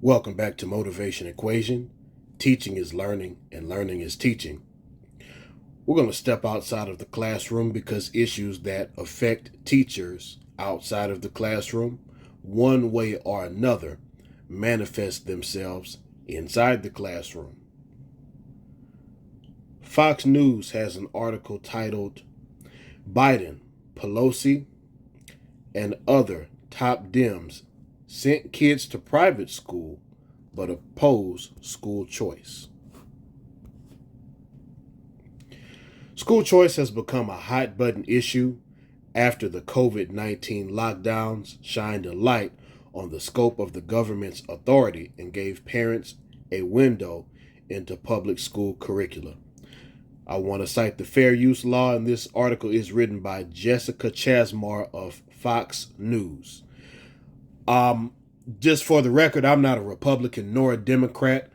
Welcome back to Motivation Equation. Teaching is learning, and learning is teaching. We're going to step outside of the classroom because issues that affect teachers outside of the classroom, one way or another, manifest themselves inside the classroom. Fox News has an article titled Biden, Pelosi, and other top Dems sent kids to private school but oppose school choice. School choice has become a hot button issue after the COVID-19 lockdowns shined a light on the scope of the government's authority and gave parents a window into public school curricula. I want to cite the fair use law, and this article is written by Jessica Chasmar of Fox News. Just for the record, I'm not a Republican nor a Democrat.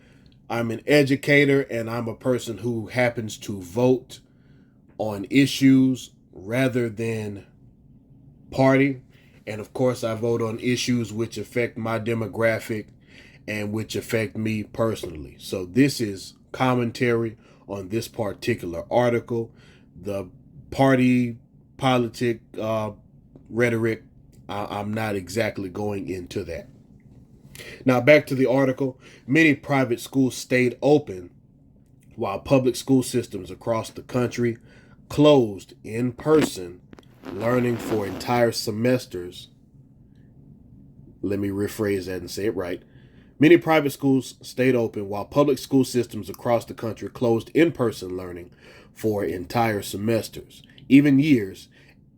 I'm an educator, and I'm a person who happens to vote on issues rather than party. And of course, I vote on issues which affect my demographic and which affect me personally. So this is commentary on this particular article. The party politic rhetoric, I'm not exactly going into that. Now, back to the article. Many private schools stayed open while public school systems across the country closed in person learning for entire semesters. Let me rephrase that and say it right. Many private schools stayed open while public school systems across the country closed in person learning for entire semesters, even years,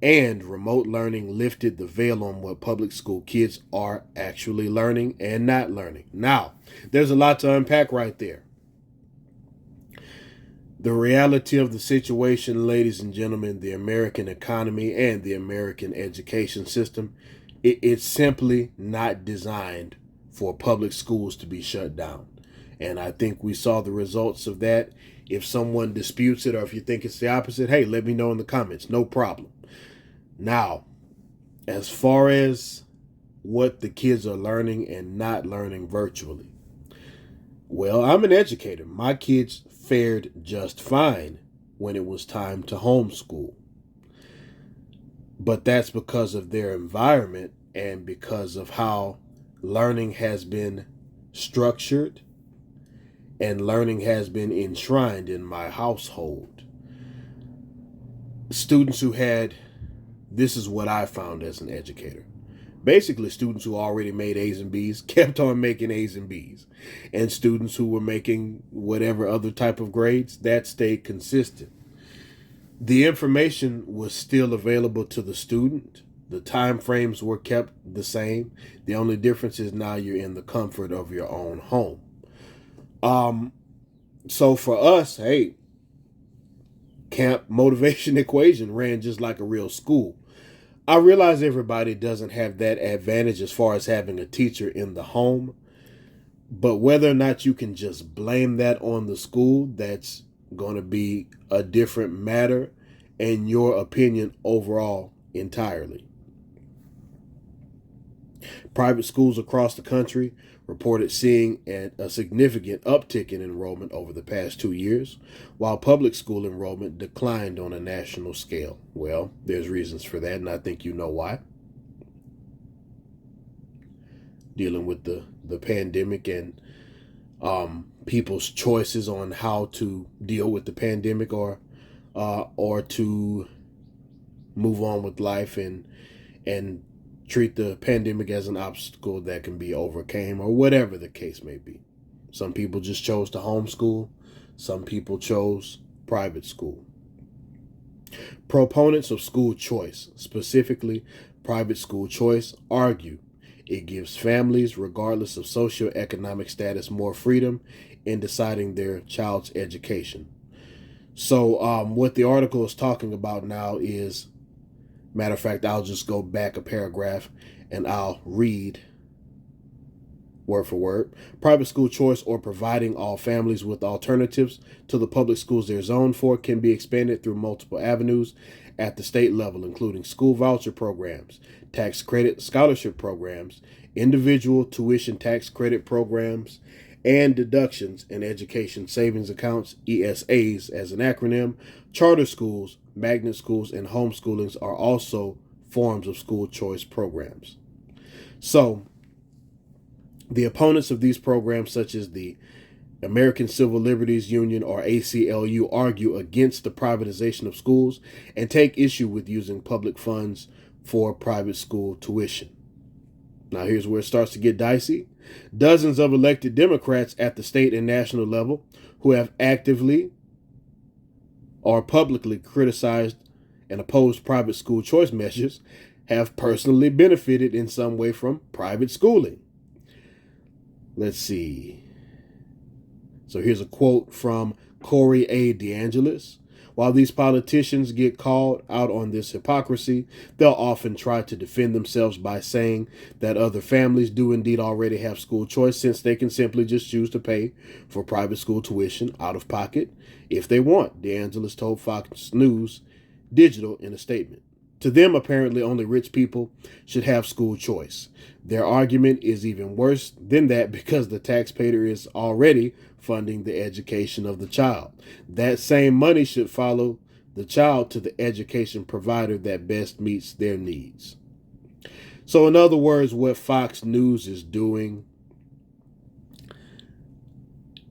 and remote learning lifted the veil on what public school kids are actually learning and not learning. Now, there's a lot to unpack right there. The reality of the situation, ladies and gentlemen, the American economy and the American education system, it's simply not designed for public schools to be shut down. And I think we saw the results of that. If someone disputes it or if you think it's the opposite, hey, let me know in the comments. No problem. Now, as far as what the kids are learning and not learning virtually, well, I'm an educator. My kids fared just fine when it was time to homeschool. But that's because of their environment and because of how learning has been structured and learning has been enshrined in my household. Students who had, this is what I found as an educator. Basically, students who already made A's and B's kept on making A's and B's. And students who were making whatever other type of grades, that stayed consistent. The information was still available to the student. The time frames were kept the same. The only difference is now you're in the comfort of your own home. So for us, hey, Camp Motivation Equation ran just like a real school. I realize everybody doesn't have that advantage as far as having a teacher in the home, but whether or not you can just blame that on the school, that's going to be a different matter and your opinion overall entirely. Private schools across the country reported seeing a significant uptick in enrollment over the past 2 years, while public school enrollment declined on a national scale. Well, there's reasons for that, and I think you know why. Dealing with the pandemic and people's choices on how to deal with the pandemic or to move on with life and treat the pandemic as an obstacle that can be overcome or whatever the case may be. Some people just chose to homeschool. Some people chose private school. Proponents of school choice, specifically private school choice, argue it gives families, regardless of socioeconomic status, more freedom in deciding their child's education. So what the article is talking about now is, matter of fact, I'll just go back a paragraph and I'll read word for word. Private school choice, or providing all families with alternatives to the public schools they're zoned for, can be expanded through multiple avenues at the state level, including school voucher programs, tax credit scholarship programs, individual tuition tax credit programs, and deductions in education savings accounts, ESAs as an acronym. Charter schools, magnet schools, and homeschoolings are also forms of school choice programs. So, the opponents of these programs, such as the American Civil Liberties Union, or ACLU, argue against the privatization of schools and take issue with using public funds for private school tuition. Now, here's where it starts to get dicey. Dozens of elected Democrats at the state and national level who have actively or publicly criticized and opposed private school choice measures have personally benefited in some way from private schooling. Let's see. So here's a quote from Corey A. DeAngelis. While these politicians get called out on this hypocrisy, they'll often try to defend themselves by saying that other families do indeed already have school choice, since they can simply just choose to pay for private school tuition out of pocket if they want, DeAngelis told Fox News Digital in a statement. To them, apparently, only rich people should have school choice. Their argument is even worse than that because the taxpayer is already funding the education of the child. That same money should follow the child to the education provider that best meets their needs. So, in other words, what Fox News is doing,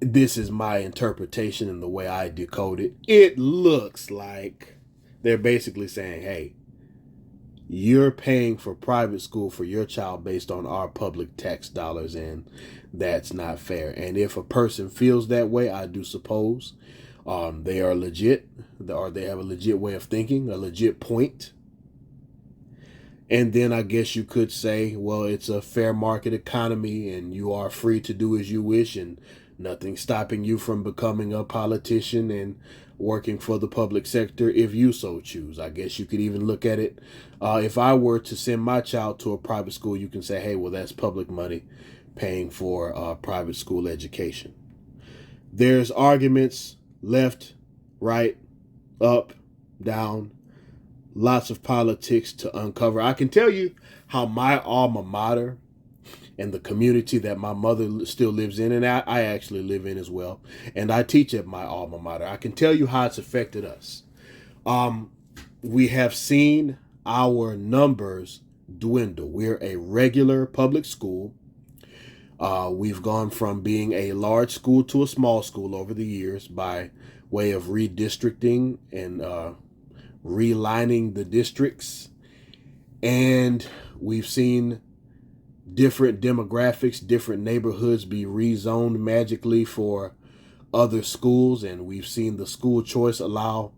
this is my interpretation and the way I decode it. It looks like they're basically saying, hey, you're paying for private school for your child based on our public tax dollars, and that's not fair. And if a person feels that way, I do suppose they are legit, or they have a legit way of thinking, a legit point. And then I guess you could say, well, it's a fair market economy and you are free to do as you wish, and nothing stopping you from becoming a politician and working for the public sector if you so choose. I guess you could even look at it. If I were to send my child to a private school, you can say, hey, well, that's public money paying for private school education. There's arguments left, right, up, down, lots of politics to uncover. I can tell you how my alma mater and the community that my mother still lives in, and I actually live in as well, and I teach at my alma mater. I can tell you how it's affected us. We have seen our numbers dwindle. We're a regular public school. We've gone from being a large school to a small school over the years by way of redistricting and relining the districts. And we've seen different demographics, different neighborhoods be rezoned magically for other schools. And we've seen the school choice allow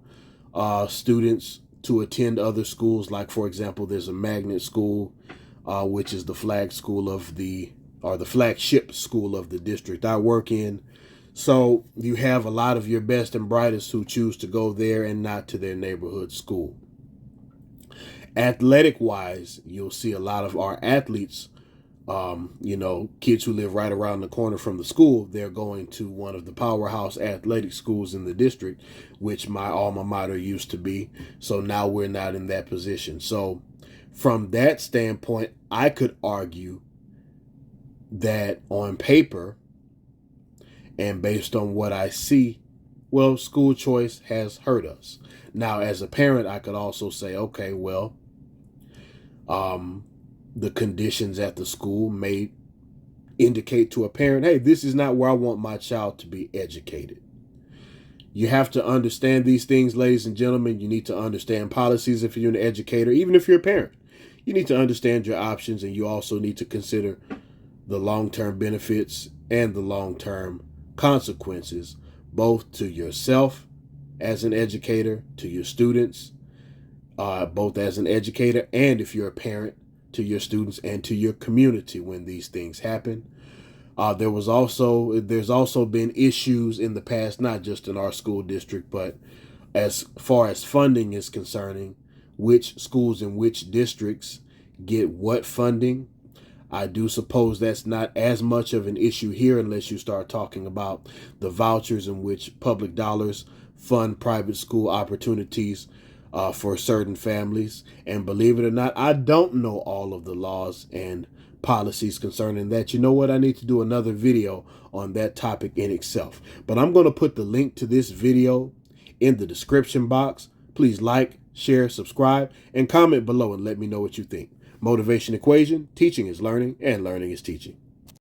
students to attend other schools. Like, for example, there's a magnet school, which is the flag school of the flagship school of the district I work in. So you have a lot of your best and brightest who choose to go there and not to their neighborhood school. Athletic wise, you'll see a lot of our athletes, kids who live right around the corner from the school, they're going to one of the powerhouse athletic schools in the district, which my alma mater used to be. So now we're not in that position. So from that standpoint, I could argue that on paper and based on what I see, well, school choice has hurt us. Now, as a parent, I could also say, okay, well, the conditions at the school may indicate to a parent, hey, this is not where I want my child to be educated. You have to understand these things, ladies and gentlemen. You need to understand policies if you're an educator, even if you're a parent. You need to understand your options, and you also need to consider the long-term benefits and the long-term consequences, both to yourself as an educator, to your students, both as an educator, and if you're a parent, to your students and to your community when these things happen. There's also been issues in the past, not just in our school district, but as far as funding is concerning, which schools and which districts get what funding. I do suppose that's not as much of an issue here unless you start talking about the vouchers in which public dollars fund private school opportunities for certain families. And believe it or not, I don't know all of the laws and policies concerning that, you know what, I need to do another video on that topic in itself. But I'm going to put the link to this video in the description box. Please like, share, subscribe, and comment below and let me know what you think. Motivation Equation, teaching is learning, and learning is teaching.